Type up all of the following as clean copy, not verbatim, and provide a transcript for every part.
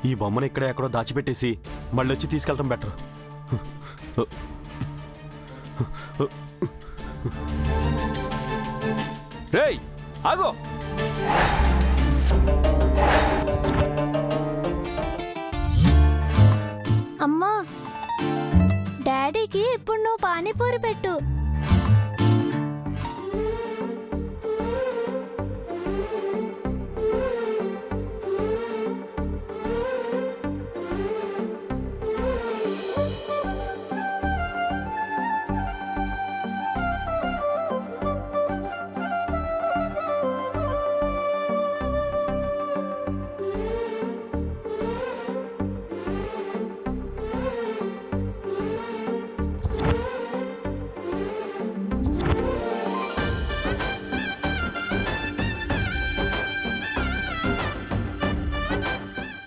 ఈ బొమ్మను ఇక్కడ ఎక్కడో దాచిపెట్టేసి మళ్ళీ వచ్చి తీసుకెళ్ళడం బెటర్. రేయ్ ఆగో. అమ్మా, డాడీకి ఇప్పుడు నువ్వు పానీపూరి పెట్టు.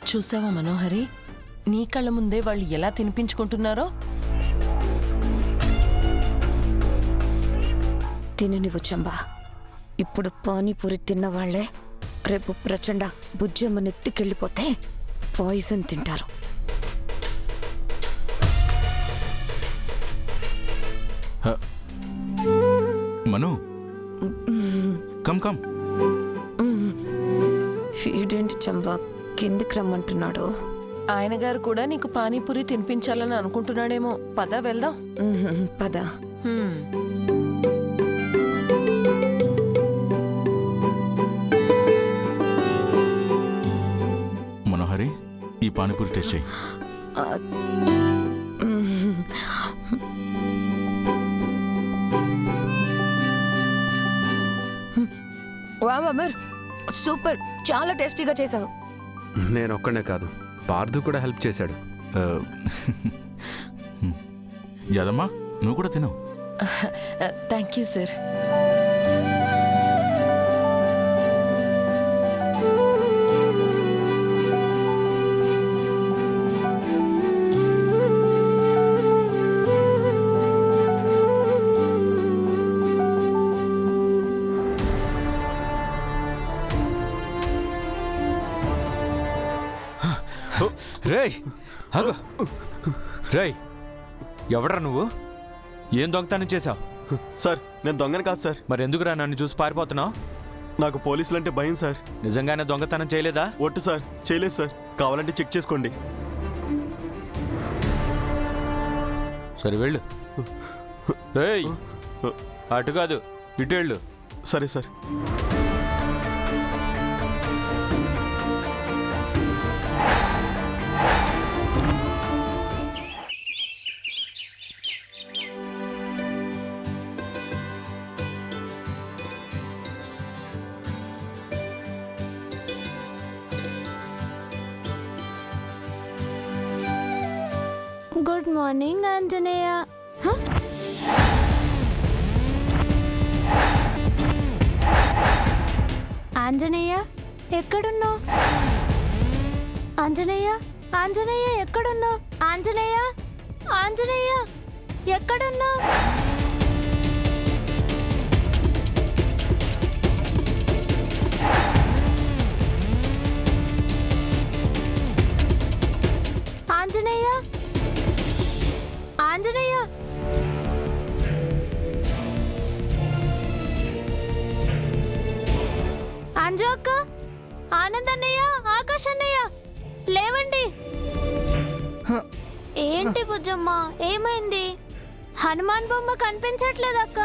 చూసావా మనోహరి, నీ కళ్ళ ముందే వాళ్ళు ఎలా తినిపించుకుంటున్నారో. తిననివ్వు చంబా. ఇప్పుడు పానీపూరి తిన్నవాళ్లే రేపు ప్రచండ బుజ్జమ్మ నెత్తికెళ్ళిపోతే పాయిజన్ తింటారు. మను కమ్ కమ్. ఫీడెంట్ చంబా కిందికి రమ్మంటున్నాడు. ఆయన గారు కూడా నీకు పానీపూరి తినిపించాలని అనుకుంటున్నాడేమో. పద వెళ్దాం. పద. మనోహరి, ఈ పానీపూరి టేస్ట్ చేయి. వావ్ అమర్, సూపర్, చాలా టేస్టీగా చేసావు. నేను ఒక్కడే కాదు, పార్థు కూడా హెల్ప్ చేశాడు. యాదమ్మా, నువ్వు కూడా తిను. Thank you sir. రేయ్ ఆగో. రేయ్, ఎవడ్రా నువ్వు? ఏం దొంగతనం చేశావు? సార్, నేను దొంగని కాదు సార్. మరి ఎందుకురా నన్ను చూసి పారిపోతున్నావు? నాకు పోలీసులంటే భయం సార్. నిజంగానే దొంగతనం చేయలేదా? ఒట్టు సార్, చేయలేదు సార్. కావాలంటే చెక్ చేసుకోండి. సరే వెళ్ళు. రేయ్, అటు కాదు, ఇటు వెళ్ళు. సరే sir. Good morning Anjaneya. Anjaneya ఎక్కడున్నావు? ఆంజనేయ, ఆంజనేయ ఎక్కడున్నావు? ఆంజనేయ, ఆంజనేయ ఎక్కడున్నావు? ఆంజనేయ, ఆంజనేయ. అంజు అక్క, ఆనంద్ అన్నయ్య, ఆకాష్ అన్నయ్య, లేవండి. ఏంటి బుజ్జమ్మ, ఏమైంది? హనుమాన్ బొమ్మ కనిపించట్లేదు అక్క.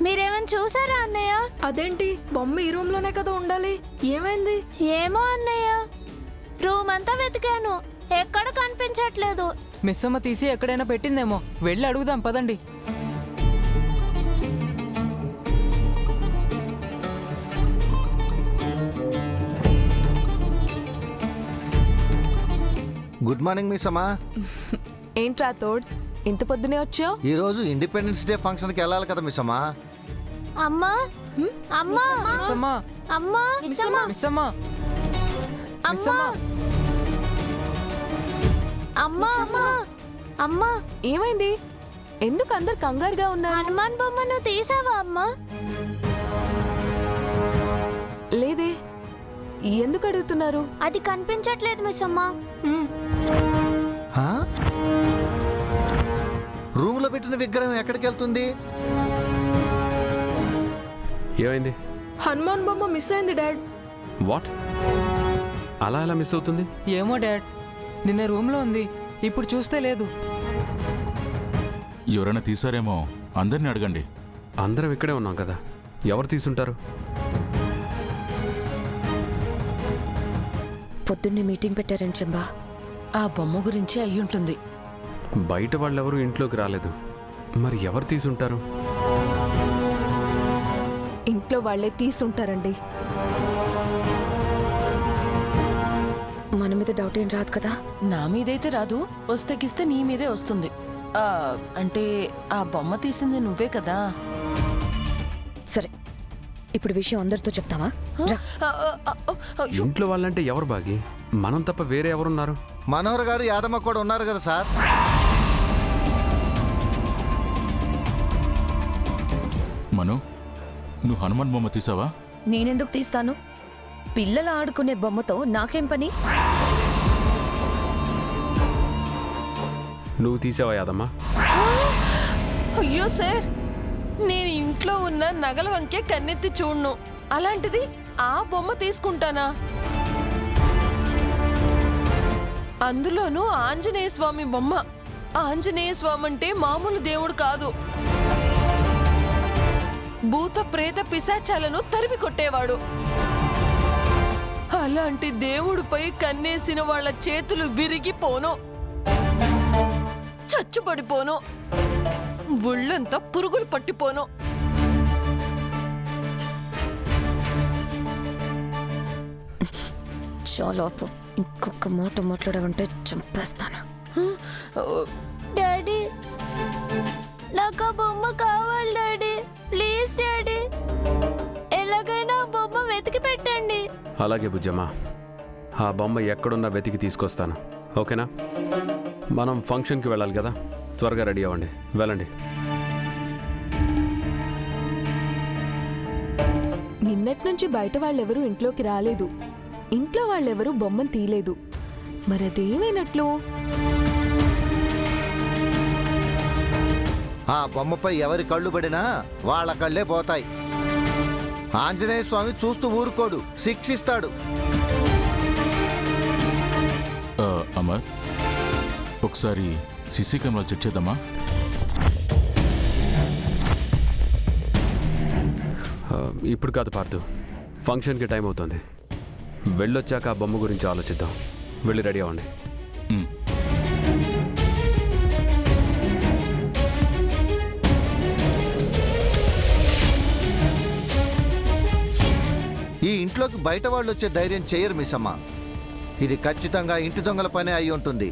మీరేమైనా చూసారా అన్నయ్య? అదేంటి, బొమ్మ ఈ రూమ్ లోనే కదా ఉండాలి, ఏమైంది? ఏమో అన్నయ్య, రూమ్ అంతా వెతికాను, ఎక్కడ కనిపించట్లేదు. మిస్ అమ్మ తీసి ఎక్కడైనా పెట్టిందేమో, వెళ్ళి అడుగుదాం పదండి. గుడ్ మార్నింగ్ మిస్ అమ్మా. ఏంట్రా తోడ్, ఇంత పొద్దునే వచ్చావు? ఈ రోజు ఇండిపెండెన్స్ డే ఫంక్షన్కి వెళ్ళాలి కదా మిస్ అమ్మా. అమ్మా, అమ్మా, మిస్ అమ్మ, అమ్మా, మిస్ అమ్మ, మిస్ అమ్మ, మిస్ అమ్మ. అమ్మా, అమ్మా, అమ్మా. ఏమైంది? ఎందుకు అందరు కంగారుగా ఉన్నారు? హనుమాన్ బొమ్మను తీసావా అమ్మా? లేదే, ఎందుకు అడుగుతున్నారు? అది కనిపించట్లేదు మిస్ అమ్మ. హా? రూమ్లో పెట్టిన విగ్రహం ఎక్కడికి వెళ్తుంది? ఏమైంది? హనుమాన్ బొమ్మ మిస్ అయింది డాడ్. వాట్? అలా ఎలా మిస్ అవుతుంది? ఏమో డాడ్, నిన్న రూమ్లో ఉంది, ఇప్పుడు చూస్తే లేదు. ఎవరైనా తీసారేమో అందరిని అడగండి. అందరం ఇక్కడే ఉన్నాం కదా, ఎవరు తీసుంటారు? పొద్దున్నే మీటింగ్ పెట్టారని చెంబా. ఆ బొమ్మ గురించి అయ్యుంటుంది. బయట వాళ్ళెవరూ ఇంట్లోకి రాలేదు, మరి ఎవరు తీసుంటారు? ఇంట్లో వాళ్ళే తీసుంటారండి. మన మీద డౌట్ ఏం రాదు కదా? నా మీదైతే రాదు, వస్తే గిస్తే నీ మీదే వస్తుంది. అంటే ఆ బొమ్మ తీసింది నువ్వే కదా. సరే, ఇప్పుడు విషయం అందరితో చెప్తావా? రా. ఇంట్లో వాళ్ళంటే ఎవరు బాగి? మనం తప్ప వేరే ఎవరున్నారు? మనోహర్ గారు యాదమ్మ కూడా ఉన్నారు కదా సార్. మను, నువ్వు హనుమాన్ బొమ్మ తీసావా? నేనెందుకు తీస్తాను? పిల్లలు ఆడుకునే బొమ్మతో నాకేం పని? నువ్వు తీసావా యాదమ్మా? అయ్యో సార్, నేను ఇంట్లో ఉన్న నగల వంకే కన్నెత్తి చూడ్ను, అలాంటిది ఆ బొమ్మ తీసుకుంటానా? అందులోనూ ఆంజనేయ స్వామి బొమ్మ. ఆంజనేయ స్వామి అంటే మామూలు దేవుడు కాదు, భూత ప్రేత పిశాచాలను తరిమి కొట్టేవాడు. అలాంటి దేవుడిపై కన్నేసిన వాళ్ళ చేతులు విరిగిపోను, చచ్చుపడిపోను, ఒళ్ళంతా పురుగులు పట్టిపోను. చాలా ఆపు. ఇంకొక మాట మాట్లాడావంటే చంపేస్తాను. డాడీ, నాకు ఆ బొమ్మ కావాలి డాడీ. ప్లీజ్ డాడీ, ఎలాగైనా ఆ బొమ్మ వెతికి పెట్టండి. అలాగే బుజ్జమ్మా, ఆ బొమ్మ ఎక్కడున్నా వెతికి తీసుకొస్తాను, ఓకేనా? మనం ఫంక్షన్కి వెళ్ళాలి కదా, త్వరగా రెడీ అవ్వండి, వెళ్ళండి. నిన్నటి నుంచి బయట వాళ్ళెవరూ ఇంట్లోకి రాలేదు, ఇంట్లో వాళ్ళెవరూ బొమ్మను తీయలేదు. మరి అదేమైనట్లు? ఆ బొమ్మపై ఎవరి కళ్ళు పడినా వాళ్ళ కళ్ళే పోతాయి. ఆంజనేయ స్వామి చూస్తూ ఊరుకోడు, శిక్షిస్తాడు. అమర్, ఒకసారి సీసీ కెమెరాలు చెక్ చేద్దామా? ఇప్పుడు కాదు పార్థు, ఫంక్షన్కి టైం అవుతుంది. వెళ్ళొచ్చాక ఆ బొమ్మ గురించి ఆలోచిద్దాం. వెళ్ళి రెడీ అవ్వండి. ఈ ఇంట్లోకి బయట వాళ్ళు వచ్చే ధైర్యం చేయరు మిస్ అమ్మ. ఇది ఖచ్చితంగా ఇంటి దొంగల పనే అయి ఉంటుంది.